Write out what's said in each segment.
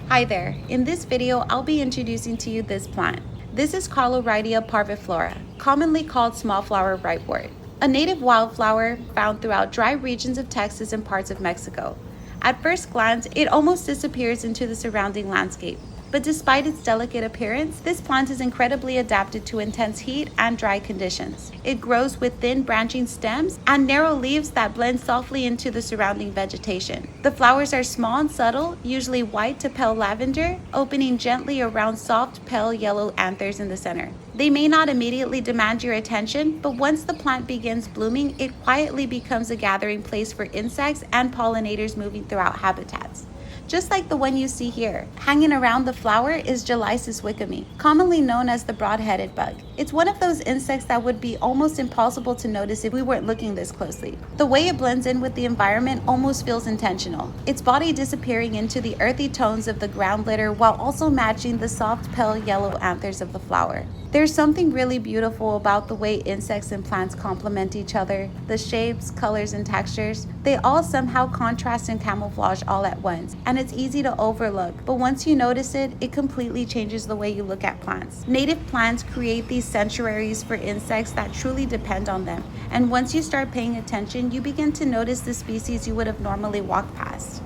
Hi there, in this video I'll be introducing to you this plant. This is Carlowrightia parviflora, commonly called small flower brightwort, a native wildflower found throughout dry regions of Texas and parts of Mexico. At first glance, it almost disappears into the surrounding landscape. But despite its delicate appearance, this plant is incredibly adapted to intense heat and dry conditions. It grows with thin branching stems and narrow leaves that blend softly into the surrounding vegetation. The flowers are small and subtle, usually white to pale lavender, opening gently around soft, pale yellow anthers in the center. They may not immediately demand your attention, but once the plant begins blooming, it quietly becomes a gathering place for insects and pollinators moving throughout habitats. Just like the one you see here. Hanging around the flower is Gelaisis wickami, commonly known as the broad-headed bug. It's one of those insects that would be almost impossible to notice if we weren't looking this closely. The way it blends in with the environment almost feels intentional, its body disappearing into the earthy tones of the ground litter while also matching the soft pale yellow anthers of the flower. There's something really beautiful about the way insects and plants complement each other. The shapes, colors, and textures, they all somehow contrast and camouflage all at once, and it's easy to overlook, but once you notice it, it completely changes the way you look at plants. Native plants create these sanctuaries for insects that truly depend on them, and once you start paying attention, you begin to notice the species you would have normally walked past.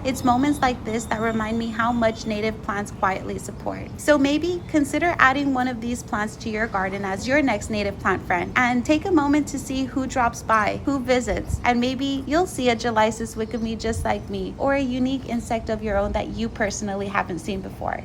It's moments like this that remind me how much native plants quietly support. So maybe consider adding one of these plants to your garden as your next native plant friend, and take a moment to see who drops by, who visits, and maybe you'll see a Gelaisis wickami just like me, or a unique insect of your own that you personally haven't seen before.